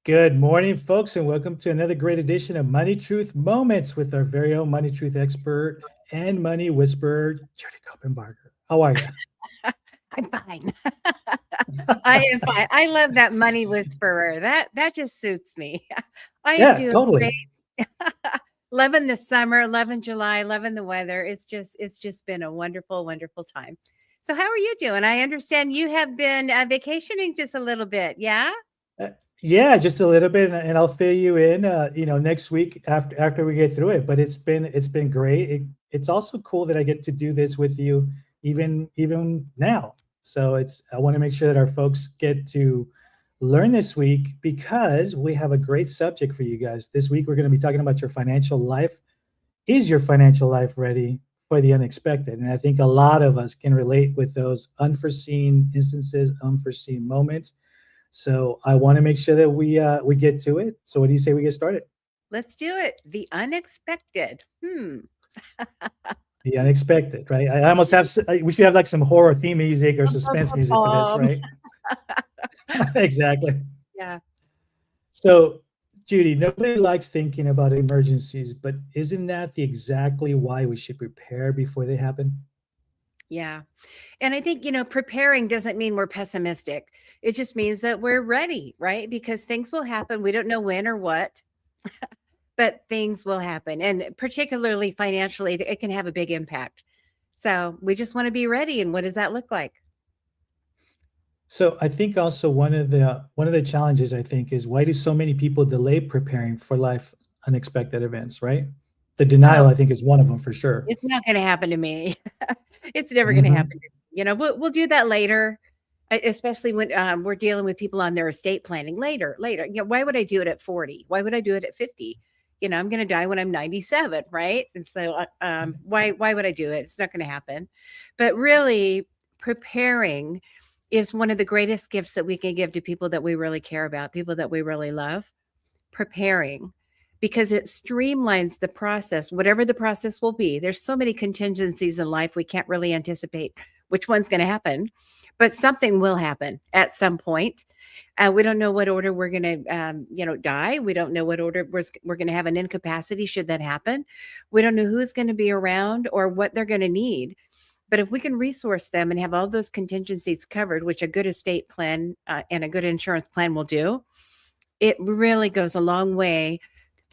Good morning, folks, and welcome to another great edition of Money Truth Moments with our very own Money Truth expert and money whisperer, Judy Copenbarger. How are you? I'm fine. I am fine. I love that money whisperer. That just suits me. I am Yeah, doing totally. great. Loving the summer, loving July, loving the weather. It's just been a wonderful, wonderful time. So how are you doing? I understand you have been vacationing just a little bit. Yeah. Uh, yeah, just a little bit, and I'll fill you in. Next week after we get through it. But it's been great. It's also cool that I get to do this with you, even now. So I want to make sure that our folks get to learn this week because we have a great subject for you guys. This week we're going to be talking about your financial life. Is your financial life ready for the unexpected? And I think a lot of us can relate with those unforeseen instances, unforeseen moments. So I want to make sure that we get to it. So what do you say we get started? Let's do it. The unexpected. The unexpected, right? I almost have. We should have like some horror theme music or suspense music for this, right? Exactly. Yeah. So, Judy, nobody likes thinking about emergencies, but isn't that exactly why we should prepare before they happen? Yeah. And I think, preparing doesn't mean we're pessimistic. It just means that we're ready, right? Because things will happen. We don't know when or what, but things will happen. And particularly financially, it can have a big impact. So we just want to be ready. And what does that look like? So I think also one of the challenges I think is why do so many people delay preparing for life unexpected events, right? The Oh, denial I think is one of them for sure. it's not going to happen to me. It's never going to Mhm. happen to me. We'll do that later, especially when we're dealing with people on their estate planning later. Why would I do it at 40? Why would I do it at 50? I'm going to die when I'm 97, right? And so, why would I do it? It's not going to happen. But really, preparing is one of the greatest gifts that we can give to people that we really care about, people that we really love. Preparing because it streamlines the process, whatever the process will be. There's so many contingencies in life, we can't really anticipate which one's going to happen, but something will happen at some point. We don't know what order we're going to, die. We don't know what order we're going to have an incapacity should that happen. We don't know who's going to be around or what they're going to need. But if we can resource them and have all those contingencies covered, which a good estate plan and a good insurance plan will do, it really goes a long way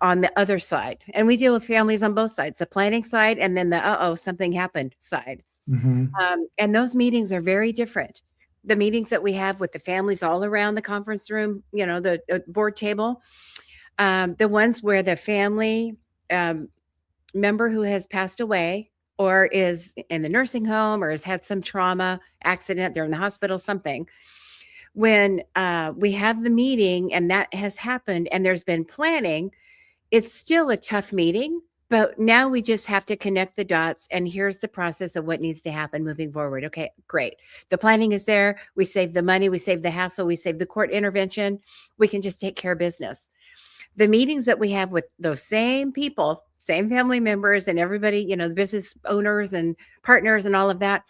on the other side. And we deal with families on both sides, the planning side and then the something happened side. Mhm. And those meetings are very different. The meetings that we have with the families all around the conference room, the board table, the ones where the family um, member who has passed away or is in the nursing home or has had some trauma, accident, they're in the hospital, something. When we have the meeting and that has happened and there's been planning, it's still a tough meeting, but now we just have to connect the dots and here's the process of what needs to happen moving forward. Okay, great. The planning is there. We save the money, we save the hassle, we save the court intervention. We can just take care of business. The meetings that we have with those same people, same family members and everybody, the business owners and partners and all of that,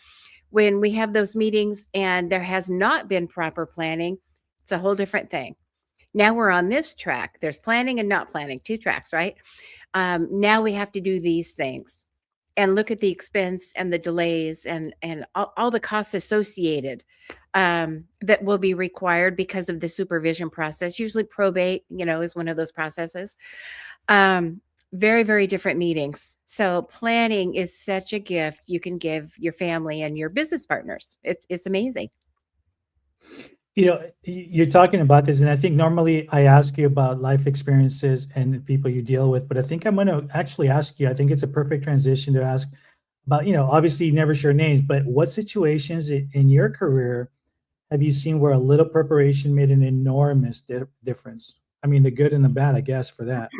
when we have those meetings and there has not been proper planning, it's a whole different thing. Now we're on this track. There's planning and not planning, two tracks, right? Now we have to do these things and look at the expense and the delays and all the costs associated that will be required because of the supervision process. Usually probate, is one of those processes. Very, very different meetings. So planning is such a gift you can give your family and your business partners. It's amazing. You're talking about this, and I think normally I ask you about life experiences and people you deal with, but I think I'm going to actually ask you. I think it's a perfect transition to ask about, obviously you never share names, but what situations in your career have you seen where a little preparation made an enormous difference? I mean, the good and the bad, I guess, for that.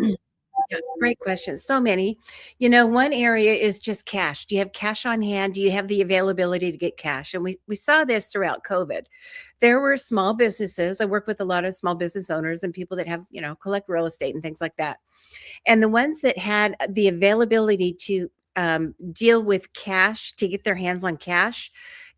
Yeah, great question. So many. One area is just cash. Do you have cash on hand? Do you have the availability to get cash? And we saw this throughout COVID. There were small businesses. I work with a lot of small business owners and people that have, collect real estate and things like that. And the ones that had the availability to deal with cash, to get their hands on cash,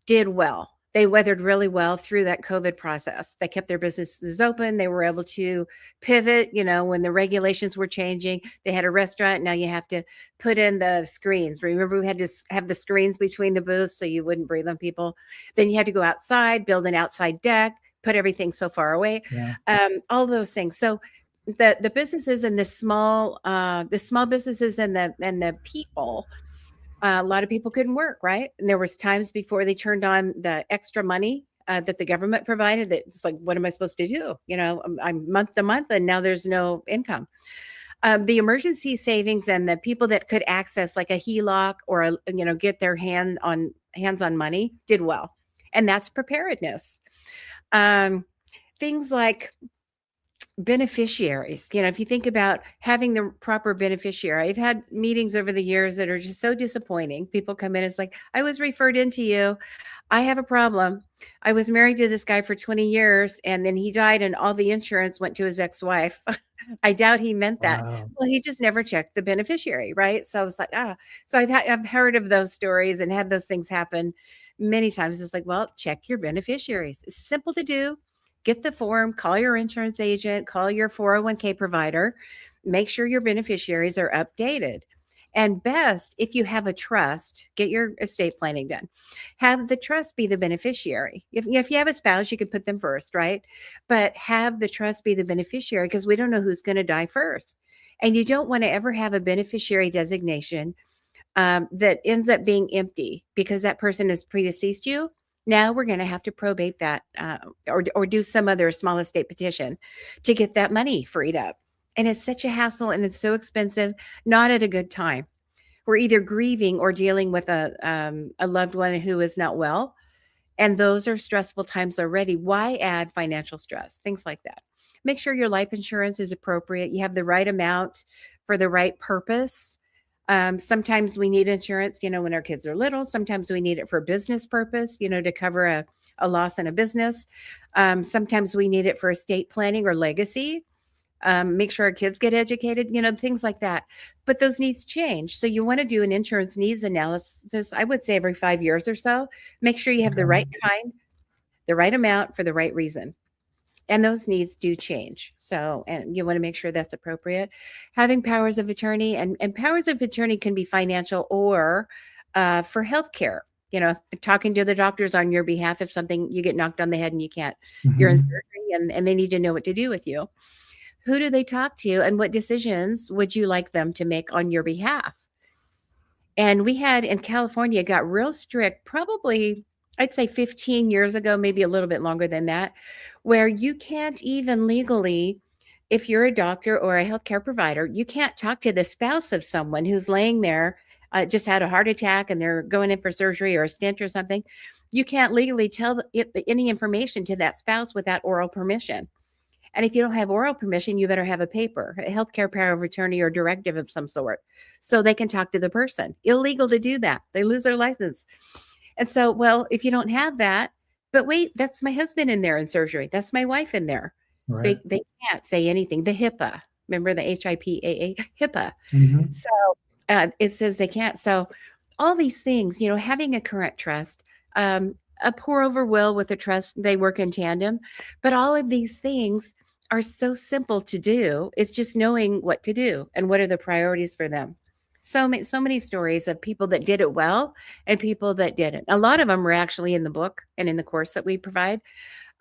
did well. They weathered really well through that COVID process. They kept their businesses open. They were able to pivot, when the regulations were changing. They had a restaurant. Now you have to put in the screens. Remember, we had to have the screens between the booths so you wouldn't breathe on people. Then you had to go outside, build an outside deck, put everything so far away. Yeah. All those things. So the businesses and the small businesses and the people, a lot of people couldn't work, right? And there was times before they turned on the extra money that the government provided. That it's like, what am I supposed to do? I'm month to month, and now there's no income. The emergency savings and the people that could access like a HELOC or get their hands on money did well, and that's preparedness. Things like beneficiaries, if you think about having the proper beneficiary. I've had meetings over the years that are just so disappointing. People come in, it's like, I was referred into you. I have a problem. I was married to this guy for 20 years and then he died and all the insurance went to his ex-wife. I doubt he meant that. Wow. Well, he just never checked the beneficiary, right? So I was like, so I've heard of those stories and had those things happen many times. It's like, well, check your beneficiaries. It's simple to do. Get the form, call your insurance agent, call your 401k provider, make sure your beneficiaries are updated. And best, if you have a trust, get your estate planning done. Have the trust be the beneficiary. If you have a spouse, you could put them first, right? But have the trust be the beneficiary because we don't know who's going to die first. And you don't want to ever have a beneficiary designation that ends up being empty because that person has predeceased you. Now we're going to have to probate that or do some other small estate petition to get that money freed up. And it's such a hassle and it's so expensive, not at a good time. We're either grieving or dealing with a loved one who is not well. And those are stressful times already. Why add financial stress? Things like that. Make sure your life insurance is appropriate. You have the right amount for the right purpose. Sometimes we need insurance, when our kids are little. Sometimes we need it for business purpose, to cover a loss in a business. Sometimes we need it for estate planning or legacy. Make sure our kids get educated, things like that. But those needs change. So you want to do an insurance needs analysis, I would say every 5 years or so. Make sure you have the right kind, the right amount for the right reason. And those needs do change. So, and you want to make sure that's appropriate. Having powers of attorney and powers of attorney can be financial or for healthcare, talking to the doctors on your behalf if something you get knocked on the head and you can't, you're in surgery and they need to know what to do with you. Who do they talk to and what decisions would you like them to make on your behalf? And we had in California got real strict, probably I'd say 15 years ago, maybe a little bit longer than that, where you can't even legally, if you're a doctor or a healthcare provider, you can't talk to the spouse of someone who's laying there, just had a heart attack and they're going in for surgery or a stent or something. You can't legally tell any information to that spouse without oral permission. And if you don't have oral permission, you better have a paper, a healthcare power of attorney or directive of some sort, so they can talk to the person. Illegal to do that. They lose their license. And so, well, if you don't have that, but wait, that's my husband in there in surgery. That's my wife in there. Right. They can't say anything. The HIPAA, remember the HIPAA, HIPAA. Mm-hmm. So it says they can't. So all these things, having a current trust, a pour over will with a trust, they work in tandem. But all of these things are so simple to do. It's just knowing what to do and what are the priorities for them. So many stories of people that did it well and people that didn't. A lot of them are actually in the book and in the course that we provide.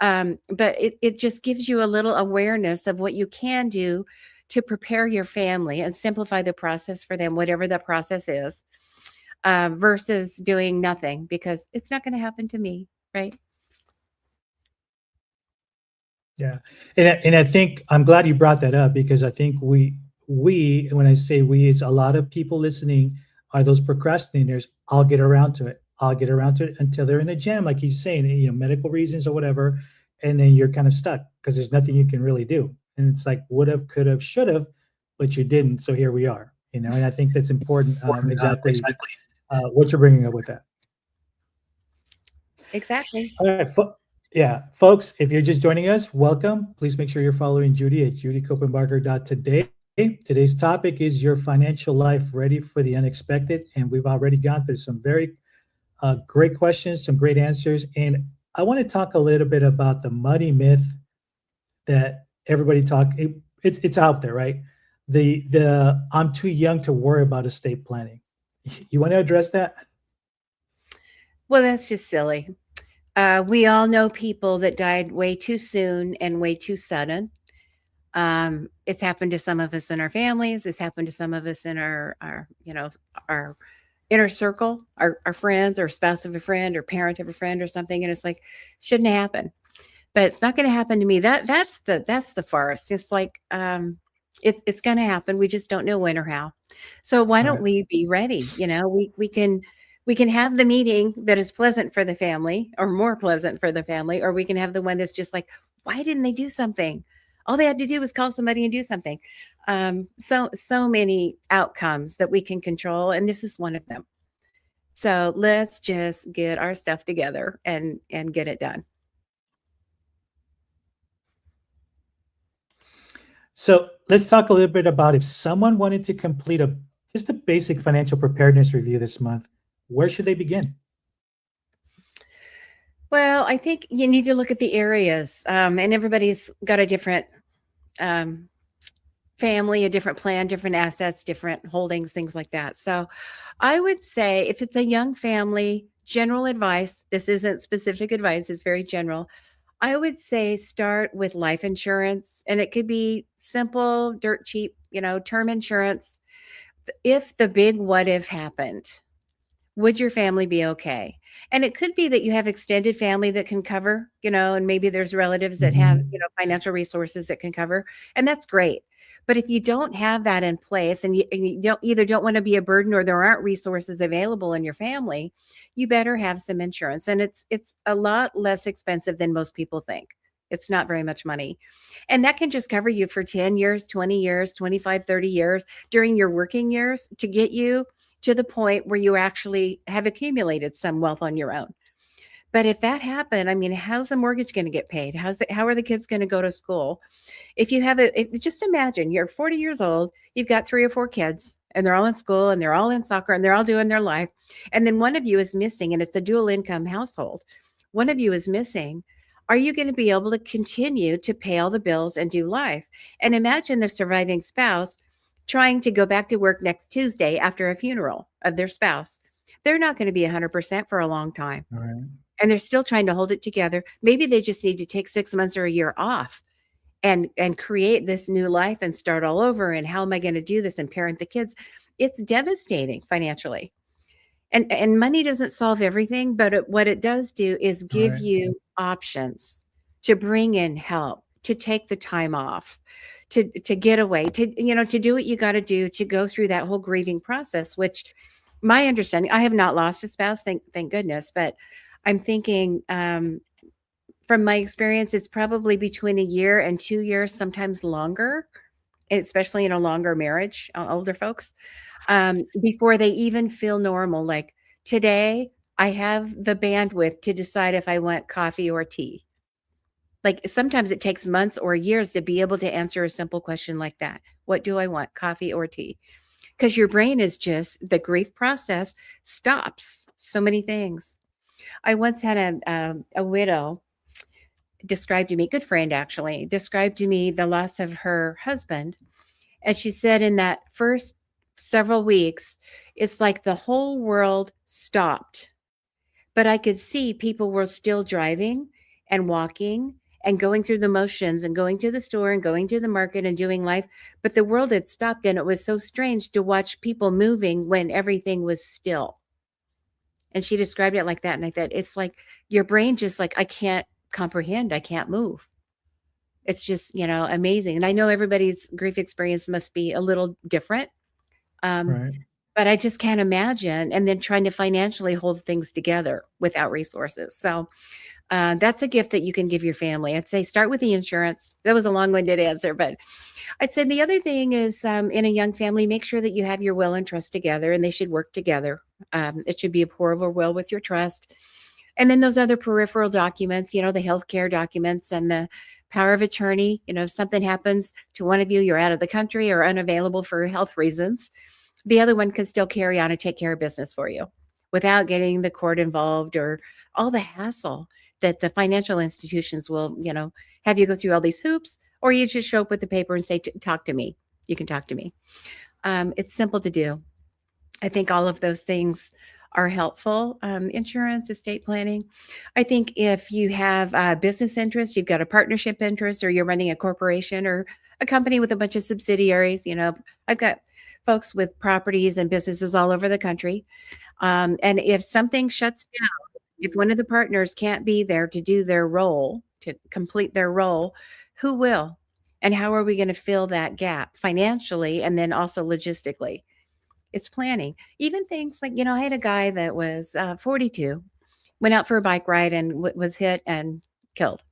But it just gives you a little awareness of what you can do to prepare your family and simplify the process for them, whatever the process is, versus doing nothing because it's not going to happen to me, right? Yeah. And I think I'm glad you brought that up because I think we, when I say we, it's a lot of people listening are those procrastinators. I'll get around to it. I'll get around to it until they're in a jam, like he's saying, medical reasons or whatever. And then you're kind of stuck because there's nothing you can really do. And it's like, would have, could have, should have, but you didn't. So here we are, and I think that's important. Exactly what you're bringing up with that. Exactly. All right. Yeah, folks, if you're just joining us, welcome. Please make sure you're following Judy at judycopenbarger.today. Today's topic is your financial life ready for the unexpected. And we've already gone through some very great questions, some great answers. And I want to talk a little bit about the money myth that everybody it's out there, right? The I'm too young to worry about estate planning. You want to address that? Well, that's just silly. We all know people that died way too soon and way too sudden. It's happened to some of us in our families. It's happened to some of us in our inner circle, our friends, or spouse of a friend, or parent of a friend, or something. And it's like, shouldn't happen. But it's not going to happen to me. That's the farce. It's like it's going to happen. We just don't know when or how. So why don't Right. we be ready? We can have the meeting that is pleasant for the family, or more pleasant for the family, or we can have the one that's just like, why didn't they do something? All they had to do was call somebody and do something. So many outcomes that we can control, and this is one of them. So let's just get our stuff together and get it done. So let's talk a little bit about if someone wanted to complete just a basic financial preparedness review this month, where should they begin? Well, I think you need to look at the areas, and everybody's got a different um, family, a different plan, different assets, different holdings, things like that. So I would say if it's a young family, general advice, this isn't specific advice, it's very general. I would say start with life insurance, and it could be simple, dirt cheap, term insurance. If the big what if happened, would your family be okay? And it could be that you have extended family that can cover, and maybe there's relatives that have, Mhm. financial resources that can cover, and that's great. But if you don't have that in place, and you don't want to be a burden, or there aren't resources available in your family, you better have some insurance. And it's a lot less expensive than most people think. It's not very much money. And that can just cover you for 10 years, 20 years, 25, 30 years during your working years to get you to the point where you actually have accumulated some wealth on your own. But if that happened, I mean, how's the mortgage going to get paid? How are the kids going to go to school? If you have just imagine you're 40 years old, you've got 3 or 4 kids, and they're all in school and they're all in soccer and they're all doing their life. And then one of you is missing, and it's a dual income household. One of you is missing. Are you going to be able to continue to pay all the bills and do life? And imagine the surviving spouse trying to go back to work next Tuesday after a funeral of their spouse. They're not going to be 100% for a long time. All right. And they're still trying to hold it together. Maybe they just need to take 6 months or a year off and create this new life and start all over. And how am I going to do this and parent the kids? It's devastating financially. And money doesn't solve everything, but what it does do is All give right. you options to bring in help, to take the time off, to get away, to do what you got to do, to go through that whole grieving process. Which, my understanding, I have not lost a spouse, thank goodness, but I'm thinking, from my experience, it's probably between a year and 2 years, sometimes longer, especially in a longer marriage, older folks, before they even feel normal. Like today, I have the bandwidth to decide if I want coffee or tea. Like sometimes it takes months or years to be able to answer a simple question like that. What do I want, coffee or tea? Because your brain is just, the grief process stops so many things. I once had a widow described to me, good friend actually, described to me the loss of her husband. And she said in that first several weeks, it's like the whole world stopped. But I could see people were still driving and walking and going through the motions and going to the store and going to the market and doing life. But the world had stopped, and it was so strange to watch people moving when everything was still. And she described it like that. And I thought, it's like your brain just like, I can't comprehend, I can't move. It's just, amazing. And I know everybody's grief experience must be a little different. Um, Right. but I just can't imagine. And then trying to financially hold things together without resources. So that's a gift that you can give your family. I'd say start with the insurance. That was a long-winded answer, but I'd say the other thing is, in a young family, make sure that you have your will and trust together, and they should work together. It should be a pour over will with your trust. And then those other peripheral documents, the healthcare documents and the power of attorney. If something happens to one of you, you're out of the country or unavailable for health reasons, the other one can still carry on and take care of business for you without getting the court involved or all the hassle. that the financial institutions will, have you go through all these hoops, or you just show up with the paper and say, talk to me. You can talk to me. It's simple to do. I think all of those things are helpful. Insurance, estate planning. I think if you have a business interest, you've got a partnership interest, or you're running a corporation or a company with a bunch of subsidiaries, I've got folks with properties and businesses all over the country. And if something shuts down, if one of the partners can't be there to do their role, to complete their role, who will? And how are we going to fill that gap financially and then also logistically? It's planning. Even things like, I had a guy that was 42, went out for a bike ride and was hit and killed.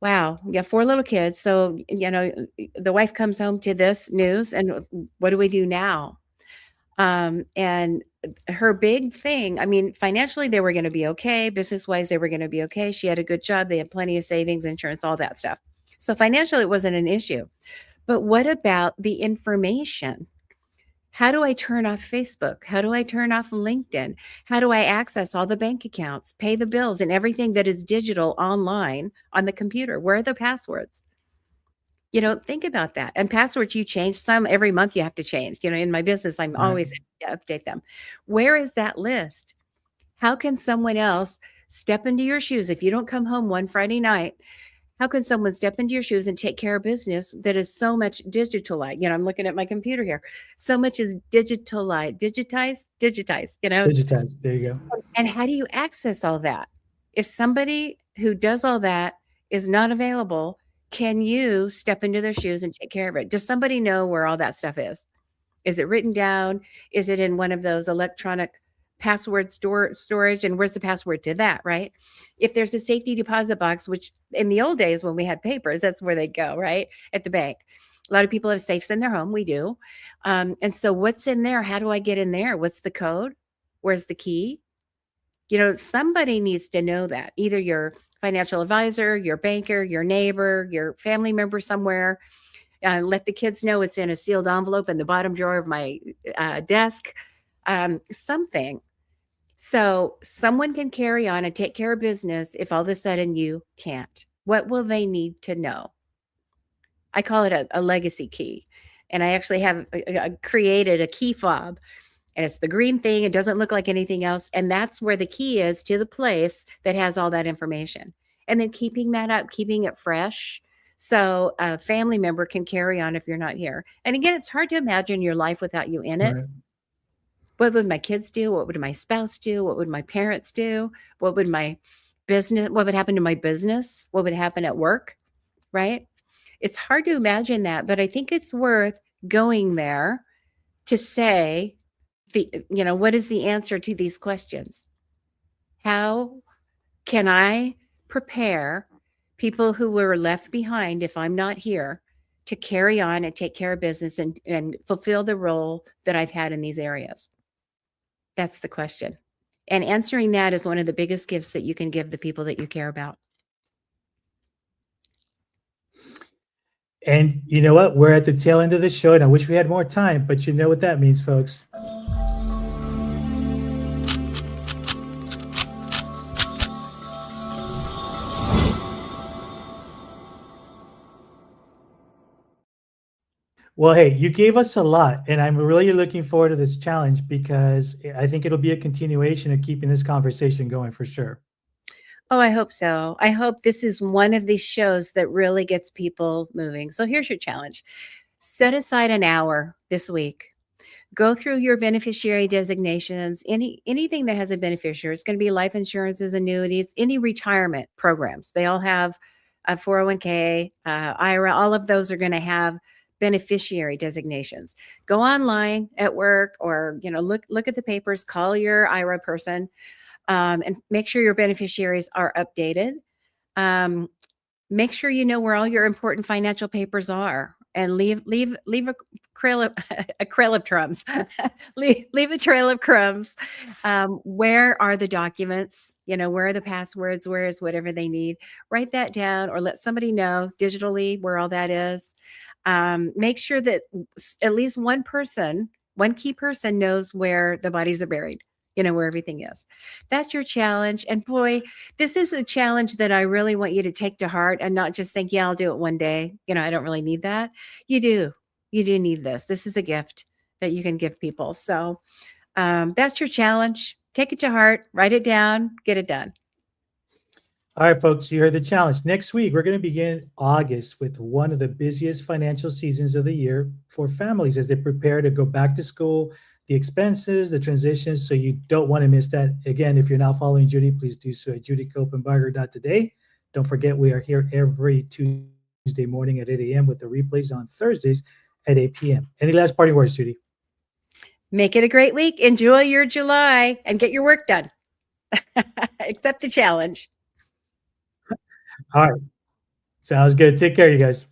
Wow. Yeah, 4 little kids. So, the wife comes home to this news, and what do we do now? And her big thing, I mean, financially, they were going to be okay. Business wise, they were going to be okay. She had a good job. They had plenty of savings, insurance, all that stuff. So financially, it wasn't an issue. But what about the information? How do I turn off Facebook? How do I turn off LinkedIn? How do I access all the bank accounts, pay the bills, and everything that is digital online on the computer? Where are the passwords? Think about that. And passwords you change some every month you have to change. In my business, I'm Right. always to update them. Where is that list? How can someone else step into your shoes if you don't come home one Friday night? How can someone step into your shoes and take care of business that is so much digitalized? I'm looking at my computer here. So much is digitized. Digitized. There you go. And how do you access all that? If somebody who does all that is not available, can you step into their shoes and take care of it? Does somebody know where all that stuff is? Is it written down? Is it in one of those electronic password storage? And where's the password to that, right? If there's a safety deposit box, which in the old days when we had papers, that's where they go, right? At the bank. A lot of people have safes in their home. We do. And so what's in there? How do I get in there? What's the code? Where's the key? Somebody needs to know that. Either your financial advisor, your banker, your neighbor, your family member somewhere. Let the kids know it's in a sealed envelope in the bottom drawer of my desk, something. So someone can carry on and take care of business if all of a sudden you can't. What will they need to know? I call it a legacy key. And I actually have created a key fob, and it's the green thing. It doesn't look like anything else. And that's where the key is to the place that has all that information. And then keeping that up, keeping it fresh, so a family member can carry on if you're not here. And again, it's hard to imagine your life without you in it. Right. What would my kids do? What would my spouse do? What would my parents do? What would happen to my business? What would happen at work? Right? It's hard to imagine that, but I think it's worth going there to say, what is the answer to these questions? How can I prepare people who were left behind if I'm not here to carry on and take care of business and fulfill the role that I've had in these areas? That's the question. And answering that is one of the biggest gifts that you can give the people that you care about. And you know what? We're at the tail end of the show, and I wish we had more time, but you know what that means, folks. Well, hey, you gave us a lot, and I'm really looking forward to this challenge because I think it'll be a continuation of keeping this conversation going for sure. Oh, I hope so. I hope this is one of these shows that really gets people moving. So here's your challenge. Set aside an hour this week. Go through your beneficiary designations, anything that has a beneficiary. It's going to be life insurances, annuities, any retirement programs. They all have a 401k, IRA. All of those are going to have beneficiary designations. Go online at work, or look at the papers. Call your IRA person, and make sure your beneficiaries are updated. Make sure you know where all your important financial papers are, and leave a trail of a trail of crumbs. leave a trail of crumbs. Where are the documents? Where are the passwords? Where is whatever they need? Write that down, or let somebody know digitally where all that is. Make sure that at least one key person knows where the bodies are buried. where everything is. That's your challenge. And boy, this is a challenge that I really want you to take to heart and not just think, yeah, I'll do it one day. I don't really need that. You do. You do need this. This is a gift that you can give people. So that's your challenge. Take it to heart, write it down, get it done. All right, folks, you heard the challenge. Next week, we're going to begin August with one of the busiest financial seasons of the year for families as they prepare to go back to school, the expenses, the transitions. So you don't want to miss that. Again, if you're not following Judy, please do so at judycopenbarger.today. Don't forget, we are here every Tuesday morning at 8 a.m. with the replays on Thursdays at 8 p.m. Any last parting words, Judy? Make it a great week. Enjoy your July and get your work done. Accept the challenge. All right. Sounds good. Take care, you guys.